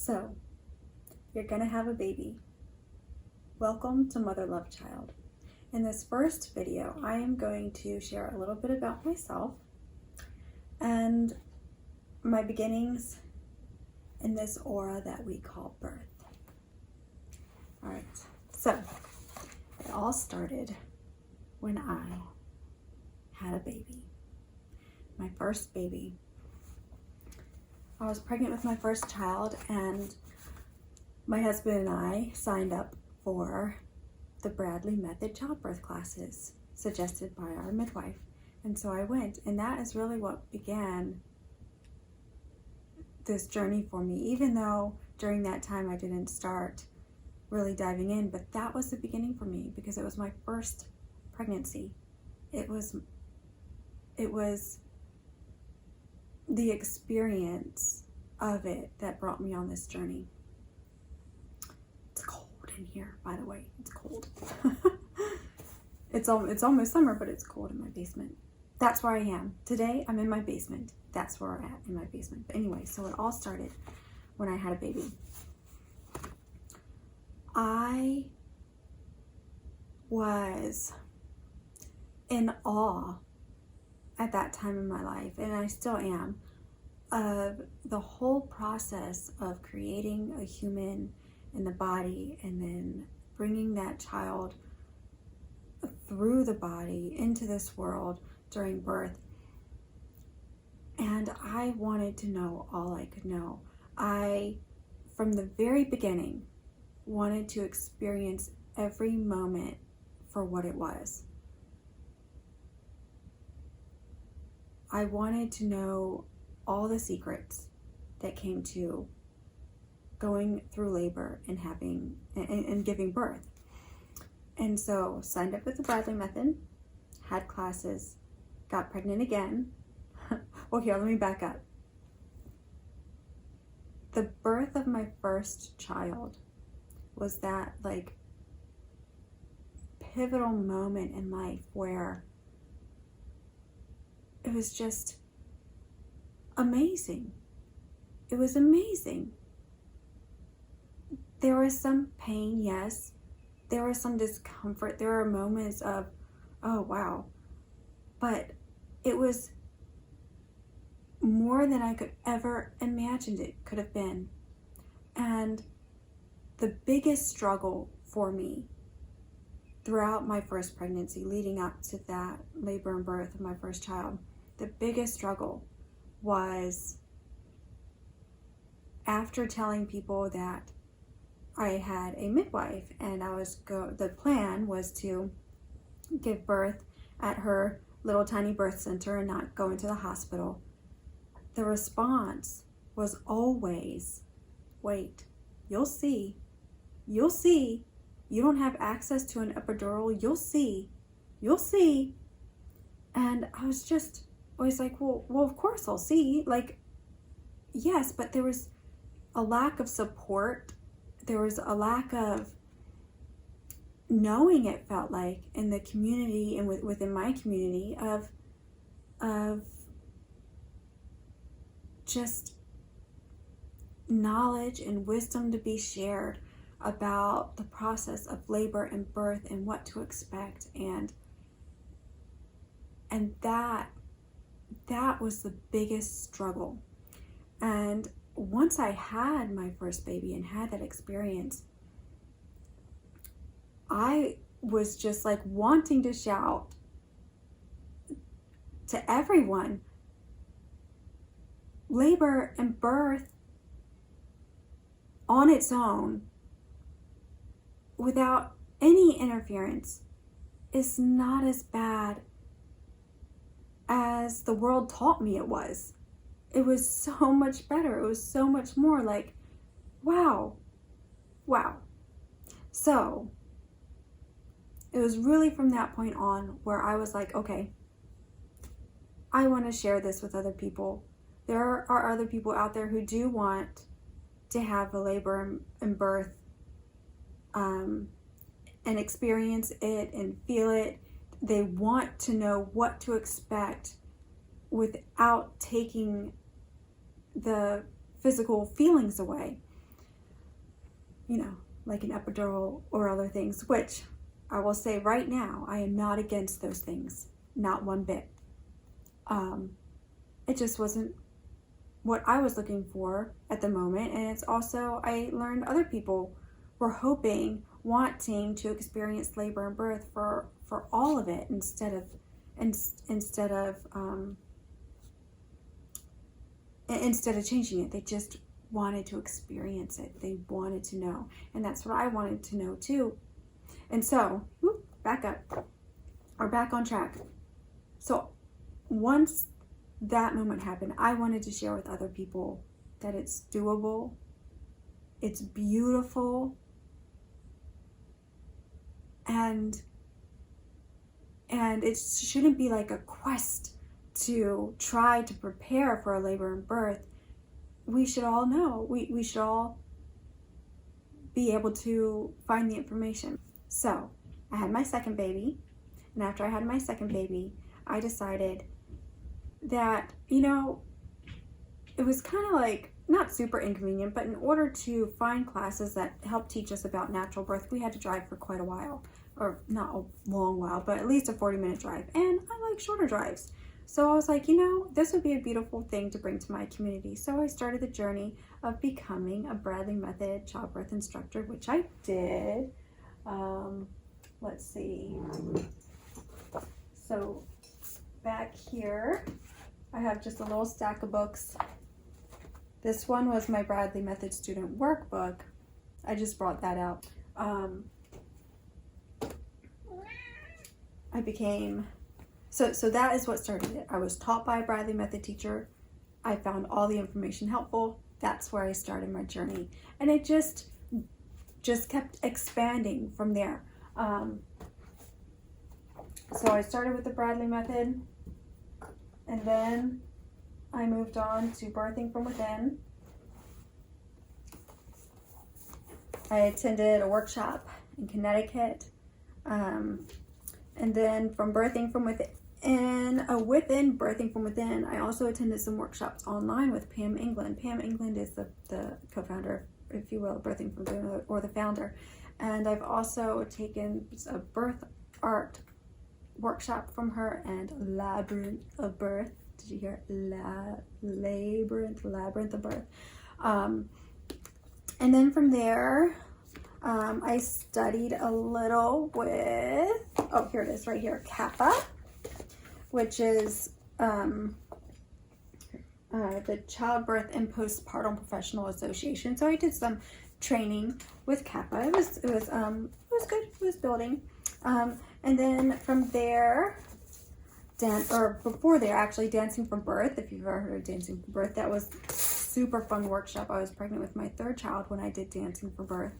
So, you're gonna have a baby. Welcome to Mother Love Child. In this first video, I am going to share a little bit about myself and my beginnings in this aura that we call birth. All right, so it all started when I had a baby, my first baby. I was pregnant with my first child, and my husband and I signed up for the Bradley Method childbirth classes suggested by our midwife. And so I went, and that is really what began this journey for me, even though during that time I didn't start really diving in, but that was the beginning for me because it was my first pregnancy. It was the experience of it that brought me on this journey. It's cold in here, by the way. It's cold. It's almost summer, but it's cold in my basement. That's where I am. Today, I'm in my basement. That's where I'm at, in my basement. But anyway, so it all started when I had a baby. I was in awe at that time in my life, and I still am, of the whole process of creating a human in the body and then bringing that child through the body into this world during birth. And I wanted to know all I could know. I, from the very beginning, wanted to experience every moment for what it was. I wanted to know all the secrets that came to going through labor and having and giving birth. And so signed up with the Bradley Method, had classes, got pregnant again. Well, here, let me back up. The birth of my first child was that pivotal moment in life where it was just amazing. It was amazing. There was some pain, yes. There was some discomfort. There were moments of, oh, wow. But it was more than I could ever imagined it could have been. And the biggest struggle for me throughout my first pregnancy, leading up to that labor and birth of my first child, the biggest struggle was after telling people that I had a midwife and the plan was to give birth at her little tiny birth center and not go into the hospital. The response was always, wait, you'll see. You'll see. You don't have access to an epidural. You'll see. You'll see. And I was just always like, well, of course I'll see. Yes, but there was a lack of support. There was a lack of knowing, it felt like, in the community and within my community of just knowledge and wisdom to be shared about the process of labor and birth and what to expect. And that was the biggest struggle. And once I had my first baby and had that experience, I was just wanting to shout to everyone, labor and birth on its own, without any interference, is not as bad as the world taught me it was. It was so much better. It was so much more wow. So it was really from that point on where I was like, okay, I want to share this with other people. There are other people out there who do want to have a labor and birth and experience it and feel it. They want to know what to expect without taking the physical feelings away. like an epidural or other things, which I will say right now, I am not against those things, not one bit. It just wasn't what I was looking for at the moment. And it's also, I learned other people were wanting to experience labor and birth for all of it instead of changing it. They just wanted to experience it. They wanted to know. And that's what I wanted to know too. And so, back on track. So once that moment happened, I wanted to share with other people that it's doable, it's beautiful, and it shouldn't be like a quest to try to prepare for a labor and birth. We should all know, we should all be able to find the information. So I had my second baby, and after I had my second baby, I decided that, it was kind of like not super inconvenient, but in order to find classes that help teach us about natural birth, we had to drive for quite a while, or not a long while, but at least a 40-minute drive. And I like shorter drives. So I was like, this would be a beautiful thing to bring to my community. So I started the journey of becoming a Bradley Method childbirth instructor, which I did. Let's see. So back here, I have just a little stack of books. This one was my Bradley Method student workbook. I just brought that out. So that is what started it. I was taught by a Bradley Method teacher. I found all the information helpful. That's where I started my journey. And it just kept expanding from there. So I started with the Bradley Method, and then I moved on to birthing from within. I attended a workshop in Connecticut. And then from birthing from within birthing from within, I also attended some workshops online with Pam England. Pam England is the co-founder, if you will, Birthing from Within, or the founder. And I've also taken a birth art workshop from her and Labyrinth of Birth. Did you hear? Labyrinth of Birth. And then from there, I studied a little with, here it is right here, Kappa, which is the Childbirth and Postpartum Professional Association. So I did some training with Kappa. It was good. It was building. And then from there, Dancing from Birth. If you've ever heard of Dancing from Birth, that was super fun workshop. I was pregnant with my third child when I did Dancing for Birth.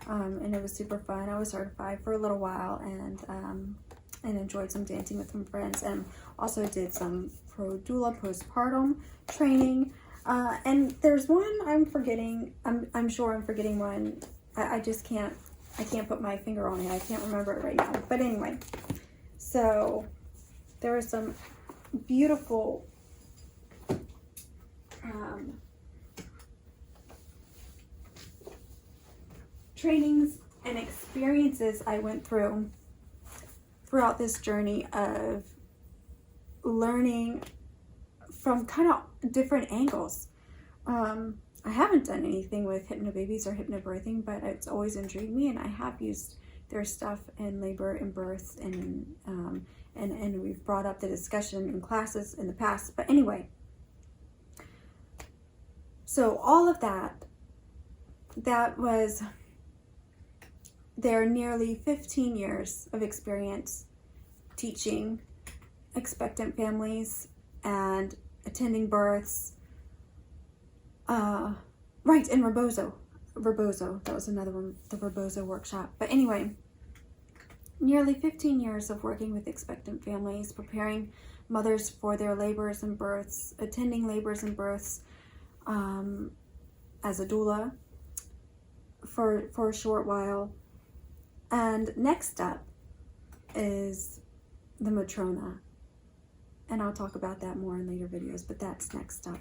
And it was super fun. I was certified for a little while and enjoyed some dancing with some friends, and also did some pro doula postpartum training. And there's one I'm forgetting. I'm sure I'm forgetting one. I can't put my finger on it. I can't remember it right now. But anyway, so there are some beautiful trainings and experiences I went through throughout this journey of learning from kind of different angles. I haven't done anything with hypnobabies or hypnobirthing, but it's always intrigued me, and I have used their stuff in labor and birth, and we've brought up the discussion in classes in the past. But anyway, so all of that was their nearly 15 years of experience teaching expectant families and attending births. Right, and Rebozo, that was another one, the Rebozo workshop. But anyway, nearly 15 years of working with expectant families, preparing mothers for their labors and births, attending labors and births as a doula for a short while. And next up is the Matrona. And I'll talk about that more in later videos, but that's next up.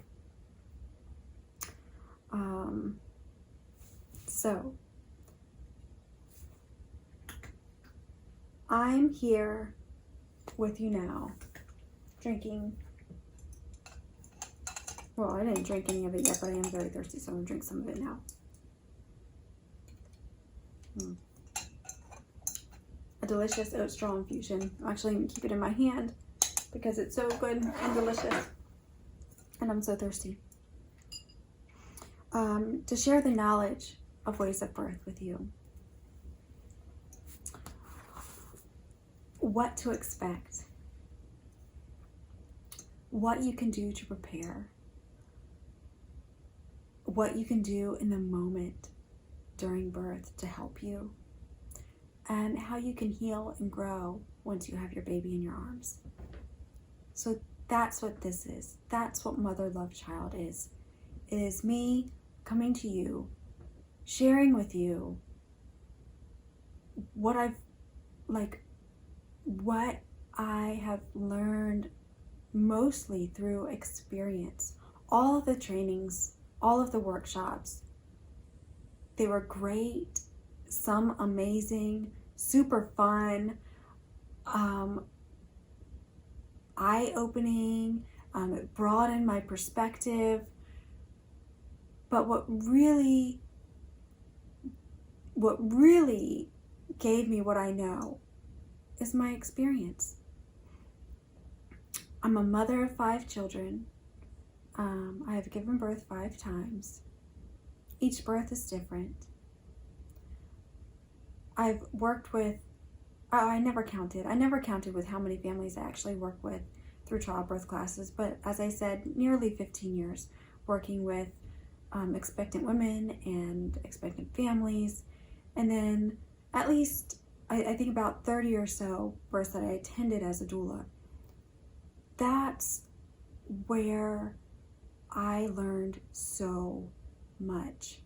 So I'm here with you now, drinking. Well, I didn't drink any of it yet, but I am very thirsty, so I'm going to drink some of it now. A delicious oat straw infusion. I'm actually going to keep it in my hand because it's so good and delicious. And I'm so thirsty. To share the knowledge of ways of birth with you. What to expect. What you can do to prepare. What you can do in the moment during birth to help you. And how you can heal and grow once you have your baby in your arms. So that's what this is. That's what Mother Love Child is. It is me coming to you, sharing with you what I have learned mostly through experience. All of the trainings, all of the workshops, they were great, some amazing, super fun, eye-opening, it broadened my perspective. But what really gave me what I know is my experience. I'm a mother of 5 children. I have given birth 5 times. Each birth is different. I've worked with, I never counted with how many families I actually work with through childbirth classes, but as I said, nearly 15 years working with expectant women and expectant families, and then at least I think about 30 or so births that I attended as a doula. That's where I learned so much,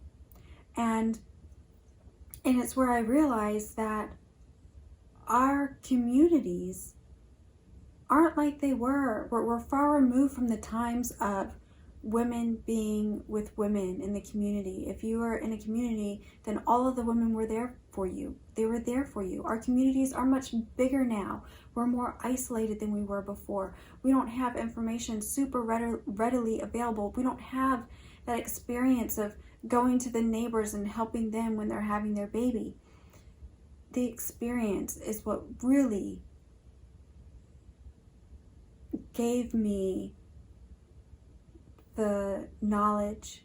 and it's where I realized that our communities aren't like they were. We're far removed from the times of women being with women in the community. If you were in a community, then all of the women were there for you. They were there for you. Our communities are much bigger now. We're more isolated than we were before. We don't have information super readily available. We don't have that experience of going to the neighbors and helping them when they're having their baby. The experience is what really gave me the knowledge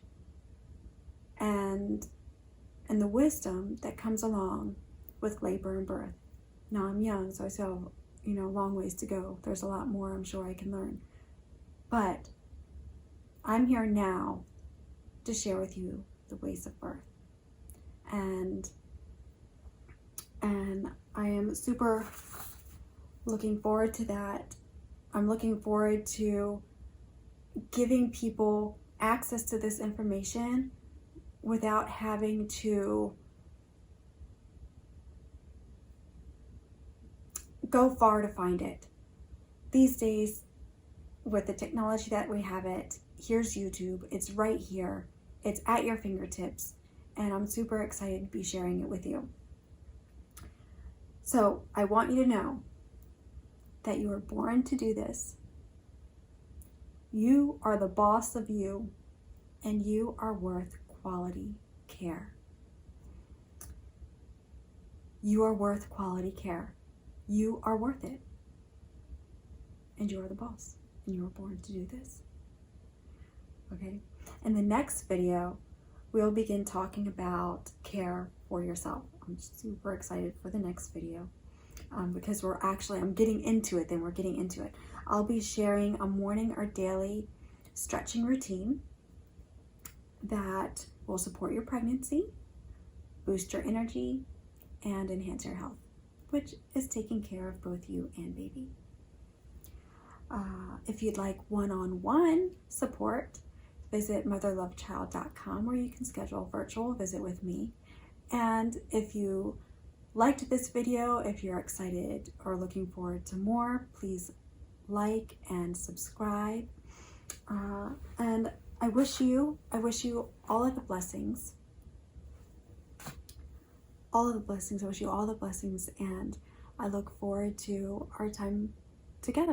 and the wisdom that comes along with labor and birth. Now I'm young, so I still have, a long ways to go. There's a lot more I'm sure I can learn. But I'm here now to share with you the ways of birth. And I am super looking forward to that. I'm looking forward to giving people access to this information without having to go far to find it. These days, with the technology that we have here's YouTube. It's right here. It's at your fingertips. And I'm super excited to be sharing it with you. So I want you to know that you were born to do this. You are the boss of you, and you are worth quality care. You are worth quality care. You are worth it. And you are the boss, and you were born to do this. Okay? In the next video, we'll begin talking about care for yourself. I'm super excited for the next video because I'm getting into it. We're getting into it. I'll be sharing a morning or daily stretching routine that will support your pregnancy, boost your energy, and enhance your health, which is taking care of both you and baby. If you'd like one-on-one support, visit motherlovechild.com where you can schedule a virtual visit with me. And if you liked this video, if you're excited or looking forward to more, please like and subscribe. And I wish you all of the blessings. All of the blessings. I wish you all the blessings and I look forward to our time together.